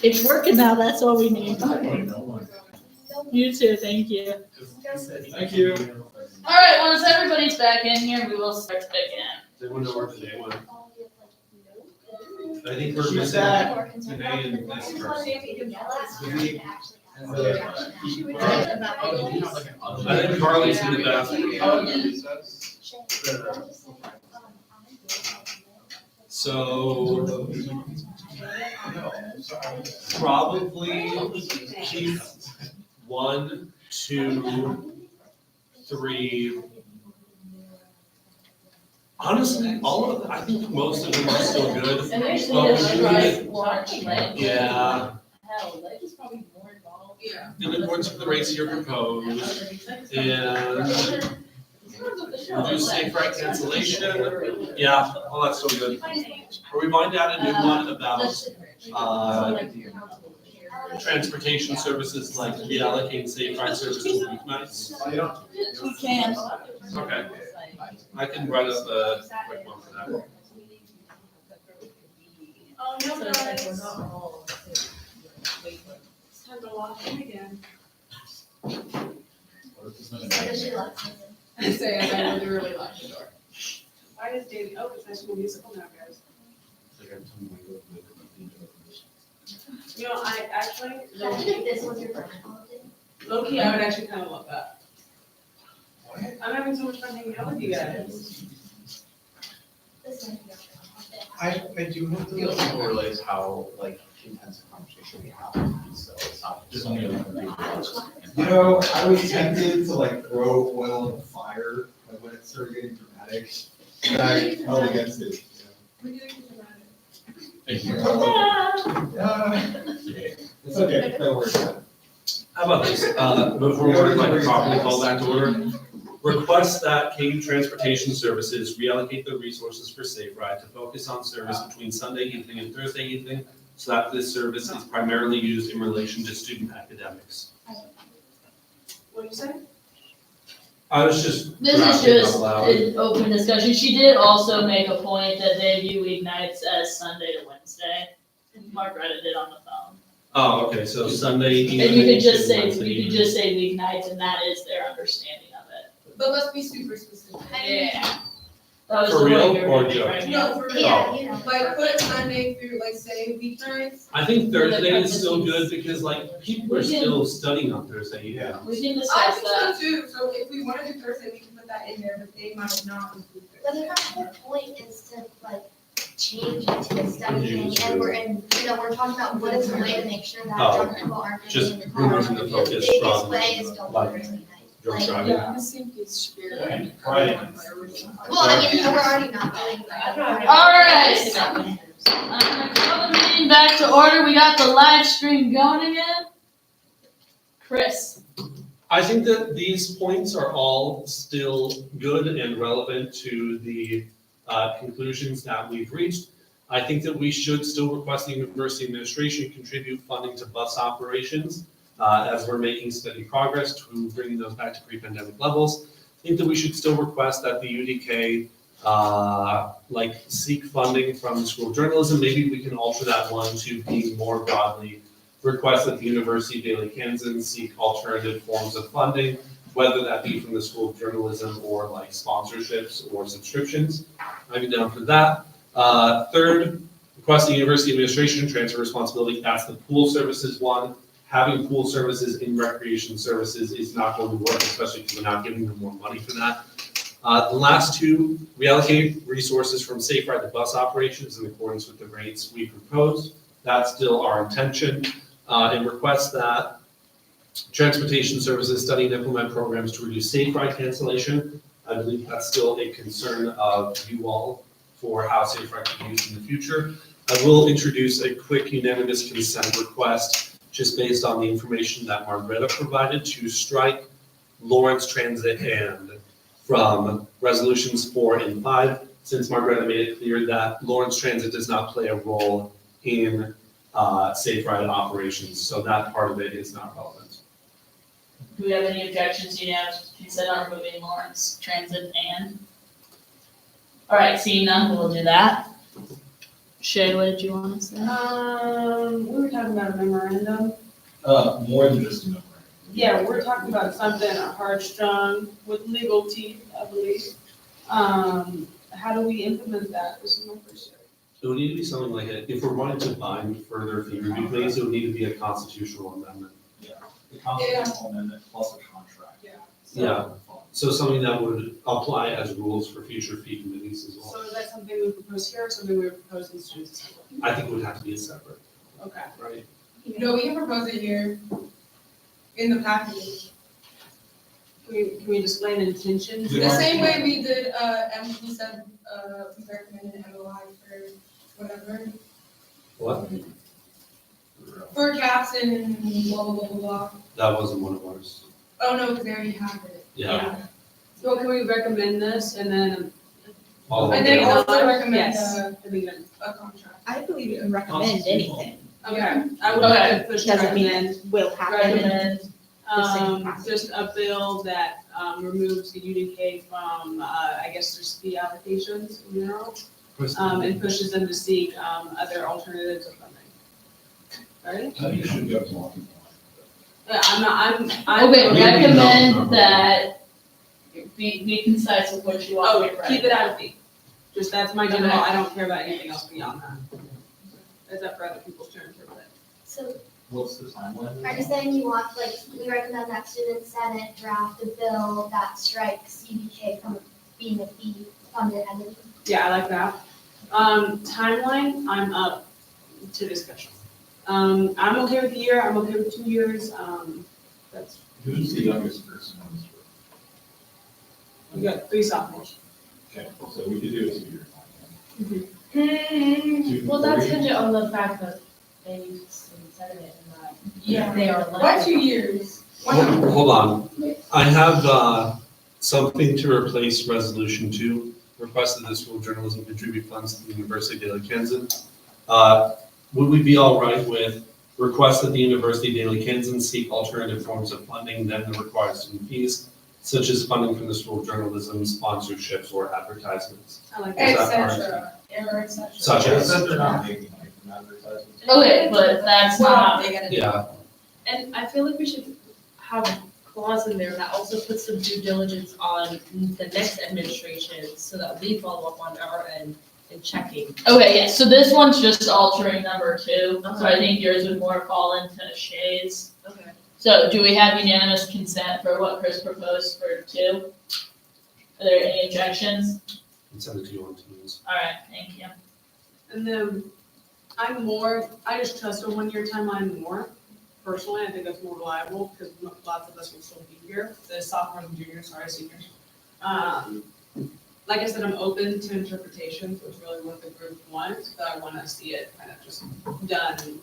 It's working now, that's all we need. You too, thank you. Thank you. All right, once everybody's back in here, we will start again. They went over today one. I think we're missing today and this person. I think Carly's in the bathroom. So probably keep 1, 2, 3. Honestly, all of I think most of them are still good. And they But we just do like need- watch, like. Yeah, Hell, like is probably more involved. Yeah. in accordance with the rates here proposed, and reduce safe right cancellation. Yeah, all that's still good. Or we might add a new one about transportation services, like reallocate safe ride services weeknights. We can. Okay, I can write up a quick one for that. Oh, no, guys. It's time to lock in again. I say, I literally locked the door. Why is Davey, oh, it's High School Musical now, guys. You know, I actually, low-key, I would actually kind of love that. I'm having so much fun hanging out with you guys. I do hope that you'll realize how intense a conversation we have, so it's not just only You know, I was tempted to throw oil on the fire, when it started getting dramatic, and I held against it. Thank you. It's okay, don't worry about it. How about this, before we're properly call back to order, request that Katy Transportation Services reallocate their resources for Safe Ride to focus on service between Sunday evening and Thursday evening, so that this service is primarily used in relation to student academics. What did you say? I was just. This is drafting just out loud. an open discussion. She did also make a point that they view weeknights as Sunday to Wednesday. Margaretta did on the phone. Oh, okay, so Sunday evening. And you could just to say, Wednesday you could evening. just say weeknights, and that is their understanding of it. But let's be super specific. Yeah. That was For the real way you're or doing it joke? right No, now. for real. Yeah, you know. Like, put Sunday through, say, weeknights. I think Thursday is still good because people are still studying on Thursday evening. Yeah. We can I discuss think that. so too, so if we want to do Thursday, we can put that in there, but they might not include it. But the whole point is to change it to a study thing, and we're talking about what is the way to make sure that Oh, young people aren't just getting in the car. removing the focus The biggest from, way is don't like, Thursday night. drunk Like, driving. The same is spirit. Right. Well, I mean, we're already not doing that. All right. I'm gonna call the meeting back to order. We got the live stream going again. Chris. I think that these points are all still good and relevant to the conclusions that we've reached. I think that we should still request the university administration contribute funding to bus operations as we're making steady progress to bringing those back to pre-pandemic levels. I think that we should still request that the UDK seek funding from the School of Journalism. Maybe we can alter that one to being more broadly request that the University of Daily Kansas seek alternative forms of funding, whether that be from the School of Journalism or sponsorships or subscriptions. I'd be down for that. Third, request the University administration transfer responsibility. That's the pool services one. Having pool services in recreation services is not going to work, especially because we're not giving them more money for that. The last two, reallocate resources from Safe Ride to bus operations in accordance with the rates we proposed. That's still our intention. And request that transportation services study and implement programs to reduce safe ride cancellation. I believe that's still a concern of you all for how safe ride can be used in the future. I will introduce a quick unanimous consent request just based on the information that Margaretta provided to strike Lawrence Transit and from resolutions 4 and 5, since Margaretta made it clear that Lawrence Transit does not play a role in safe ride operations, so that part of it is not relevant. Do we have any objections? You have consent on removing Lawrence Transit and? All right, seeing none, we'll do that. Shay, what did you want to say? We were talking talking about a memorandum? More than just a memorandum. Yeah, we're talking about something hard-strung with legal teeth, I believe. How do we implement that? This is my first year. It would need to be something like, if we're wanting to bind further fee review committees, it would need to be a constitutional amendment. The constitutional amendment plus a contract. Yeah. Yeah. So something that would apply as rules for future fee committees as well. So is that something we propose here or something we would propose in student assembly? I think it would have to be a separate, Okay. right? No, we can propose it here in the package. Can we display an intention? Yeah. The same way we did, we said, we recommended an MOI for whatever, What? for caps and blah, blah, blah, blah, blah. That wasn't one of ours. Oh, no, because they already have it. Yeah. So can we recommend this and then? All of And them. then also recommend Yes. a I think that- contract. I believe you can recommend anything. Okay, I would Okay. like to push to Doesn't mean recommend, it will happen. Recommend, The same process. just a bill that, removes the UDK from, I guess there's fee allocations in general, and pushes them to seek, other alternatives of funding. Right? I think it should go to law. Yeah, I'm. okay, Maybe no. recommend that, be concise with what you want. Oh, to write. keep it out of fee. Just, that's my general, I don't care about anything else beyond that. Is that for other people to interpret? So What's the timeline? are you saying you want, like, we recommend that student senate draft a bill that strikes UBK from being a fee funded entity? Yeah, I like that. Timeline, I'm up to discussion. I'm okay with a year, I'm okay with 2 years, that's, Who's the youngest person on this we got 3 sophomores. group? Okay, so we could do a 2-year timeline. Hmm, Well, that's contingent on the fact that they said it and that yeah. they are Why elected. 2 years? Hold on. I have, something to replace resolution 2, request that the School of Journalism contribute funds to the University of Daily Kensan. Would we be all right with request that the University of Daily Kensan seek alternative forms of funding than the required student fees, such as funding from the School of Journalism, sponsorships, or advertisements? I like Is that. that Etc. Or etc. Such They as, said they're not making money from advertisements. Okay, but that's not, They gotta do. yeah, And I feel like we should have a clause in there that also puts some due diligence on the next administration so that we follow up on our end in checking. okay, yeah, so this one's just altering number 2, so I think yours would more fall into Shay's. Okay. So do we have unanimous consent for what Chris proposed for 2? Are there any objections? and send it to you on Teams. All right, thank you. And then I just trust a 1-year timeline more. Personally, I think that's more reliable because lots of us will still be here, the sophomores and juniors, sorry, seniors. Like I said, I'm open to interpretations, which really what the group wants, but I want to see it kind of just done,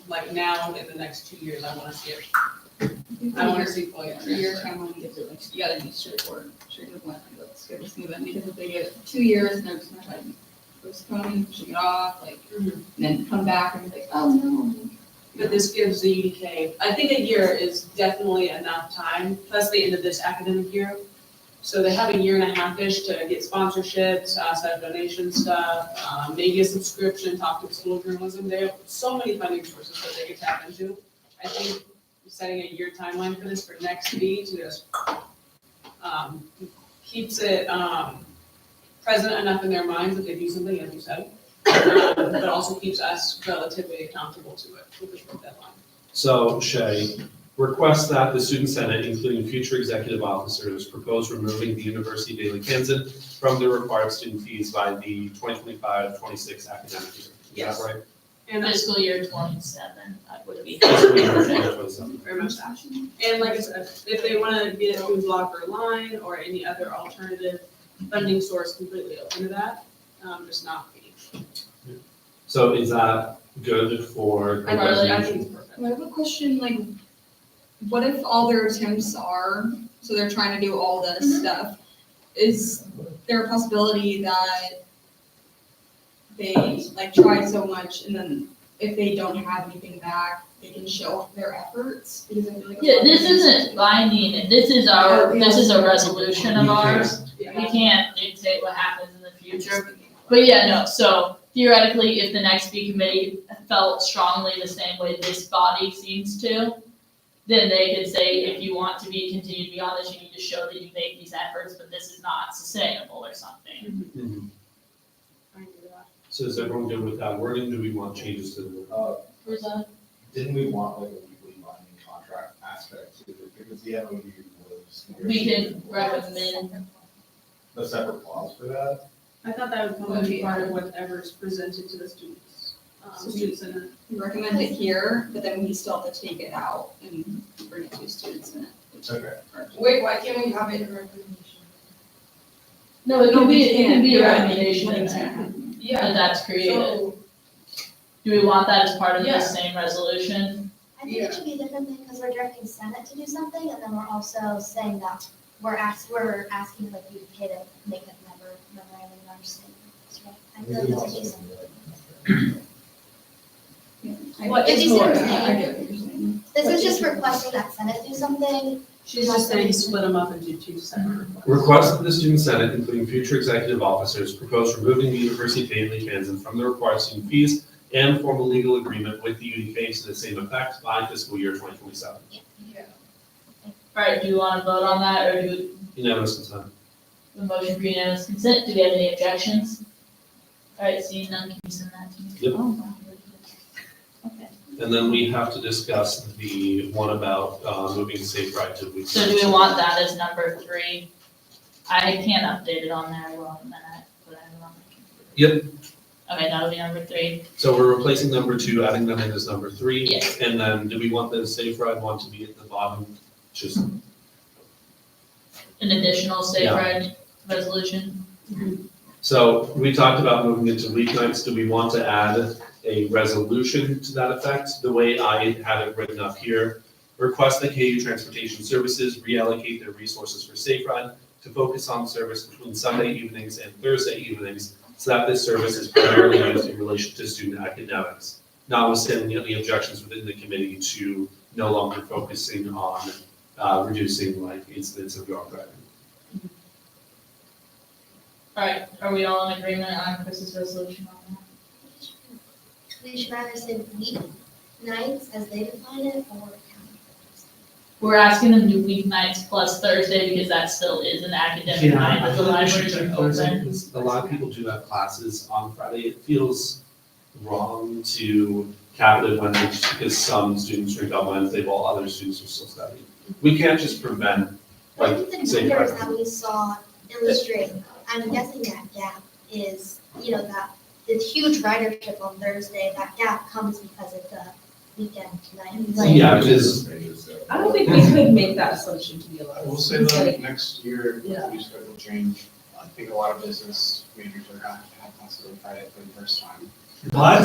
like now in the next 2 years, I want to see it. I want to see fully Your transferred. timeline gives it, like, you gotta be straightforward, straight to the point, like, let's get this moving, because if they get 2 years and they're just gonna try to postpone, pushing it off, like, Mhm. and then come back and be like, oh, no. But this gives the UDK, I think a year is definitely enough time, plus the end of this academic year. So they have a year and a half-ish to get sponsorships, set up donation stuff, maybe a subscription, talk to the School of Journalism. They have so many funding sources that they could tap into. I think setting a year timeline for this for next fee to just keeps it present enough in their minds that they do something, as you said, but also keeps us relatively accountable to it with this deadline. So Shay, request that the Student Senate, including future executive officers, propose removing the University of Daily Kensan from the required student fees by the 2025-26 academic year. Is Yes. that right? And that's Fiscal year 27, that would be. Fiscal year 2027. very much that. And like I said, if they want to get it through block or line or any other alternative funding source, completely open to that, just not fee. So is that good for? I think it's perfect. I have a question, like, what if all their attempts are, so they're trying to do all this stuff, is there a possibility that they, like, try so much and then if they don't have anything back, they can show off their efforts? Because I feel like. a Yeah, lot of this things- isn't binding, this is a resolution of ours. We Yeah. can't dictate what happens in the future. But yeah, no, so theoretically, if the next fee committee felt strongly the same way this body seems to, then they could say, if you want to continue to be on this, you need to show that you make these efforts, but this is not sustainable or something. Mhm. I agree with that. So is everyone good with that wording? Do we want changes to the? Where's that? Didn't we want like a legally binding contract aspect to it, because the MOU was. We can recommend, A separate clause for that? I thought that would probably be part of whatever's presented to the students, student center. We recommend it here, but then we still have to take it out and bring it to students in it. Okay. Wait, why can't we have it in recommendation? no, it can be a Yeah. recommendation that that's created. So, Do we want that as part of Yeah. the same resolution? I think it should be different because we're directing Senate to do something, and then we're also saying that we're asking like UDK to make a memorandum of understanding. Right? I feel like those are two separate. What If is you see what I'm more? saying. I get what you're saying. This is just requesting that Senate do something. She's just saying split them up into two separate requests. Request that the student senate, including future executive officers, propose removing the University of Lee Kansan from the required student fees and form a legal agreement with the UDK to the same effect by fiscal year 2027. Alright, do you wanna vote on that, or do Unanimous consent. we, a motion for unanimous consent, do we have any objections? Alright, seeing none, can you send that to me? Yep. Oh, wow. Okay, And then we have to discuss the one about moving safe ride to week. so do we want that as number 3? I can't update it on there, well, in a minute, but I have it on my computer. Yep. Okay, that'll be number 3, So we're replacing number 2, adding them in as number 3. Yes. And then do we want the safe ride one to be at the bottom? Just, an additional safe Yeah. ride resolution. so we talked about moving it to weeknights. Do we want to add a resolution to that effect? The way I had it written up here, request that KU Transportation Services reallocate their resources for safe ride to focus on service between Sunday evenings and Thursday evenings, so that this service is primarily used in relation to student academics. Notwithstanding any objections within the committee to no longer focusing on reducing like incidents of drunk driving. Alright, are we all in agreement on Chris's resolution on that? We should either say weeknights as they define it, or We're asking them to do weeknights plus Thursday because that still is an academic night that the libraries are open. A lot of people do have classes on Friday. It feels wrong to cap it at Wednesday just because some students drink on Wednesday while other students are still studying. We can't just prevent, But I like, think the say, numbers Friday. that we saw illustrate, I'm guessing that gap is, that the huge ridership on Thursday, that gap comes because of the weekend night. Like, Yeah, it is. I don't think we could make that assumption, to be honest. I will say that next year, with Yeah. the fee schedule change, I think a lot of business majors are going to have classes on Friday for the first time. What?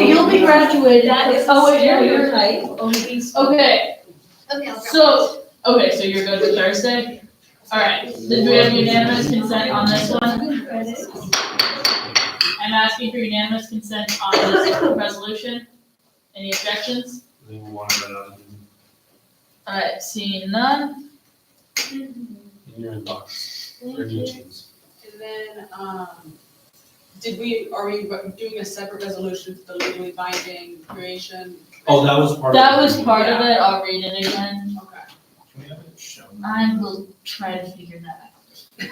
You'll be graduated. That is Oh, wait, yeah, you're stereotype. Okay, Okay, I'll drop so, so you're good with Thursday? Alright, do we have unanimous consent on this one? I'm asking for unanimous consent on this resolution. Any objections? Anyone want to, Alright, seeing none. in your inbox, or Thank your you. teams? And then, are we doing a separate resolution for the legally binding creation? Oh, that was part of it. That was part of it, I'll read it again. Okay. Can we have it shown? I will try to figure that out.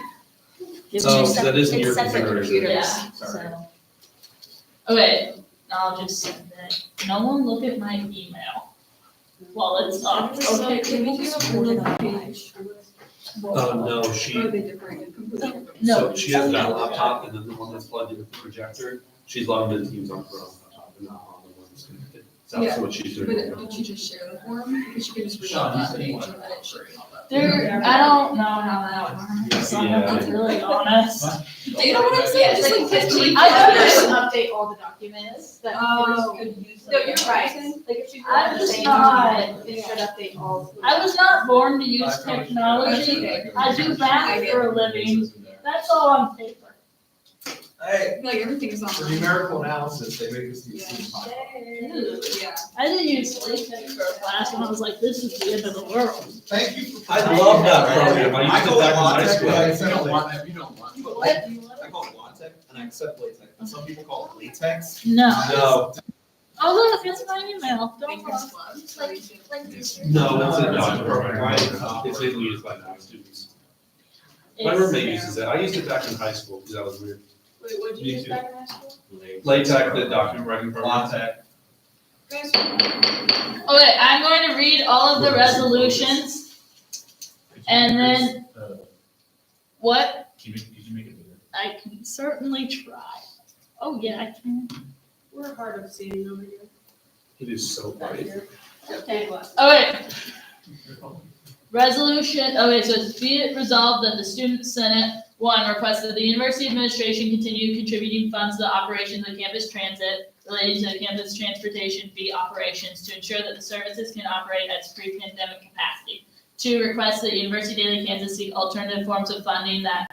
Oh, so that is in It's your separate computer. computers. Yeah, Sorry. so. Okay, I'll just send it. No one look at my email while it's up. Okay, can we do a bullet page? No, Or she, are they different, completely different? No. so she has that laptop and then the one that's plugged into the projector, she's logged into Teams on her own laptop and not on the one that's connected. So that's what she's But doing. did you just share the form? Because you could just read Sean, that you page said and then it should. There, I don't know how that works, so I'm gonna be really honest. Do you know what I'm saying? Just like 15. I know There's there's an update all the documents that Oh. could use. No, you're right. Like if you go I'm on the just same not- time, it should update all. I was not born to use technology. I do math for a living. That's all on paper. Hey, Like everything is on. for numerical analysis, they make us use Yeah. C5. Yeah. I didn't use LaTeX for a class and I was like, this is the end of the world. Thank you for. I love that program. I used it call back in high LaTeX, school. but I accept LaTeX. If you don't want. I call it LaTeX and I accept LaTex. Some people call it latex. No. No, Oh, look, it's my email. Don't Makers look. Club. Like this. no, it's a No, document program. right? It's mainly used by non-students. My It's roommate uses it. I used it back in high school because that was weird. Wait, what'd Me you use too. back in high school? LaTeX, the document writing program. LaTeX. Guys, Okay, I'm going to read all of the resolutions, and then, what? Could you make it bigger? I can certainly try. Oh, yeah, I can. we're hard of seeing over here. It is so Back bright. here. Okay. Okay. Resolution, okay, so it's be it resolved that the Student Senate, one, requests that the university administration continue contributing funds to the operations of campus transit relating to the campus transportation fee operations to ensure that the services can operate at its pre-pandemic capacity. Two, requests that University of Daily Kansas seek alternative forms of funding than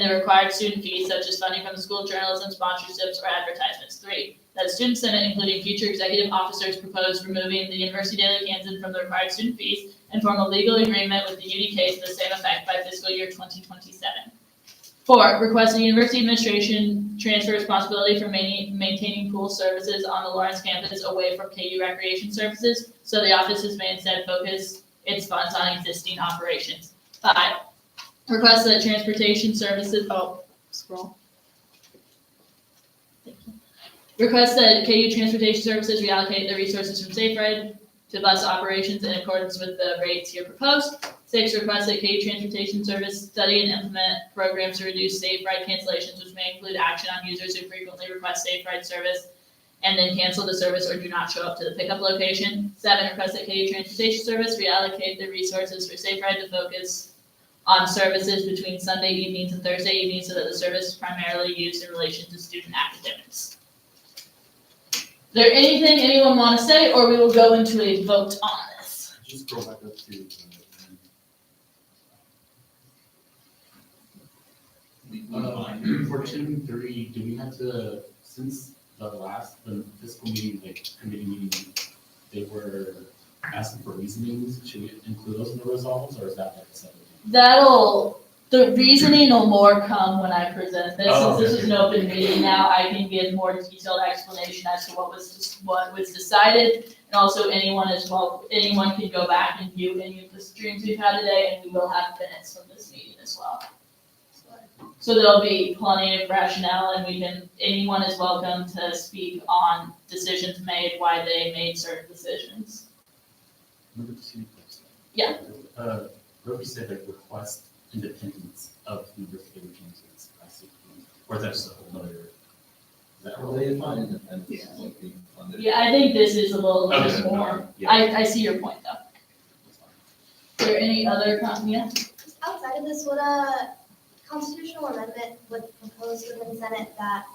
the required student fees, such as funding from the school journalism, sponsorships, or advertisements. Three, that the Student Senate, including future executive officers, propose removing the University of Daily Kansas from the required student fees and form a legal agreement with the UDK to the same effect by fiscal year 2027. Four, request the university administration transfer responsibility for maintaining pool services on the Lawrence campus away from KU recreation services, so the offices may instead focus its funds on existing operations. Five, request that transportation services, scroll. Thank you. Request that KU Transportation Services reallocate the resources from Safe Ride to bus operations in accordance with the rates here proposed. Six, request that KU Transportation Service study and implement programs to reduce Safe Ride cancellations, which may include action on users who frequently request Safe Ride service and then cancel the service or do not show up to the pickup location. Seven, request that KU Transportation Service reallocate the resources for Safe Ride to focus on services between Sunday evenings and Thursday evenings so that the service is primarily used in relation to student academics. Is there anything anyone want to say, or we will go into a vote on this? Just scroll back up to. For 2-3, do we have to, since the fiscal meeting, like committee meeting, they were asking for reasonings, should we include those in the resolves, or is that like a separate? The reasoning will more come when I present this, Oh, since this okay. is an open meeting now, I can give more detailed explanation as to what was decided. And also anyone can go back and view any of the streams we've had today, and we will have minutes from this meeting as well. So there'll be plenty of rationale, and anyone is welcome to speak on decisions made, why they made certain decisions. Number 2 question. Yeah. Roby said like request independence of University of Kansas, I see, or that's a whole other. Is that Well, they define independence as like being funded. Yeah, I think this is a little Okay, bit more, yeah. I see your point though. That's fine. Is there any other yeah? Outside of this, would a constitutional amendment would propose within Senate that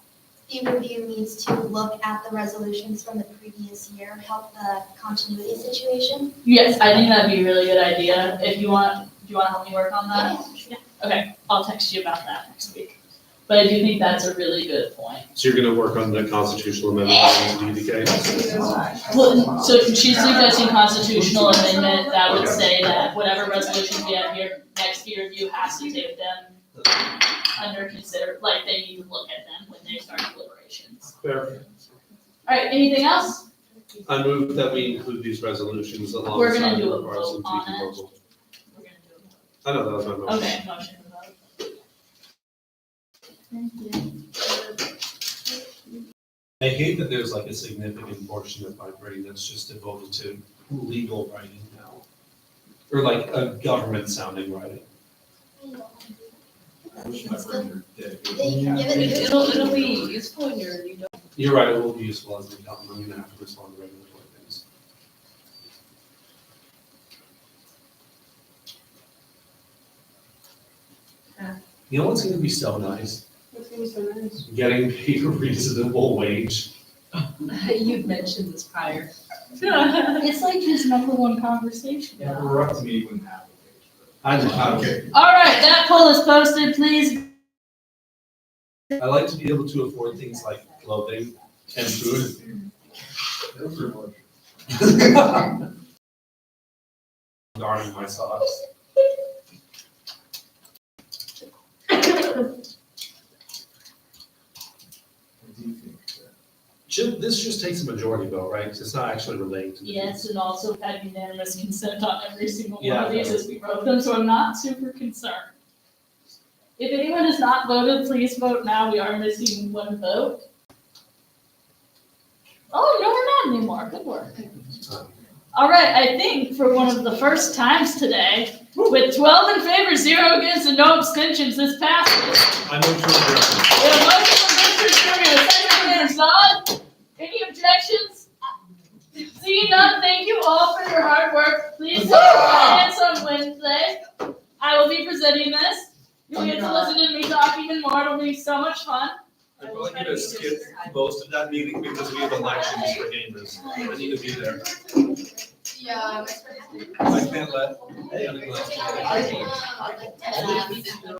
fee review needs to look at the resolutions from the previous year, help the continuity situation? Yes, I think that'd be a really good idea. If you want, do you want to help me work on that? Yeah. Okay, I'll text you about that next week. But I do think that's a really good point. So you're gonna work on the constitutional amendment to DDK? Well, so she's suggesting constitutional amendment that would say that whatever resolutions we have here, next year review has to take them under like they need to look at them when they start deliberations. Fair. All right, anything else? I move that we include these resolutions alongside. We're gonna do the a vote RSMT on it. proposal. We're gonna do it. I know that was my motion. Okay, motion to vote. Thank you. I hate that there's like a significant portion of my brain that's just devoted to legal writing now. Or like a government sounding writing. I wish my brain were dead. Yeah, you can give it. It'll be useful when you don't. You're right, it will be useful as an accountant, I'm gonna have to respond to regulatory things. You know what's gonna be so nice? That's gonna be so nice. Getting paid a reasonable wage. You'd mentioned this prior. It's like his number one conversation. Yeah, we're up to me, you wouldn't have a page. I know. but- Okay. All right, that poll is posted, please. I like to be able to afford things like clothing and food. Those are much. Darning my socks. this just takes a majority vote, right? Because it's not actually relating to the. Yes, and also had unanimous consent on every single one Yeah. of these as we wrote them, so I'm not super concerned. If anyone has not voted, please vote now. We are missing one vote. Oh, no, we're not anymore. Good work. All right, I think for one of the first times today, with 12 in favor, 0 against, and no abstentions, this passes. I move to adjourn. We have a motion from Mr. Sherman, a second from Ms. Dodd. Any objections? Seeing none, thank you all for your hard work. Please join us on Wednesday. I will be presenting this. You'll get to listen to me talk even more. It'll be so much fun. I'm probably gonna skip most of that meeting because we have elections for gamers. I need to be there. Yeah. I can't let. I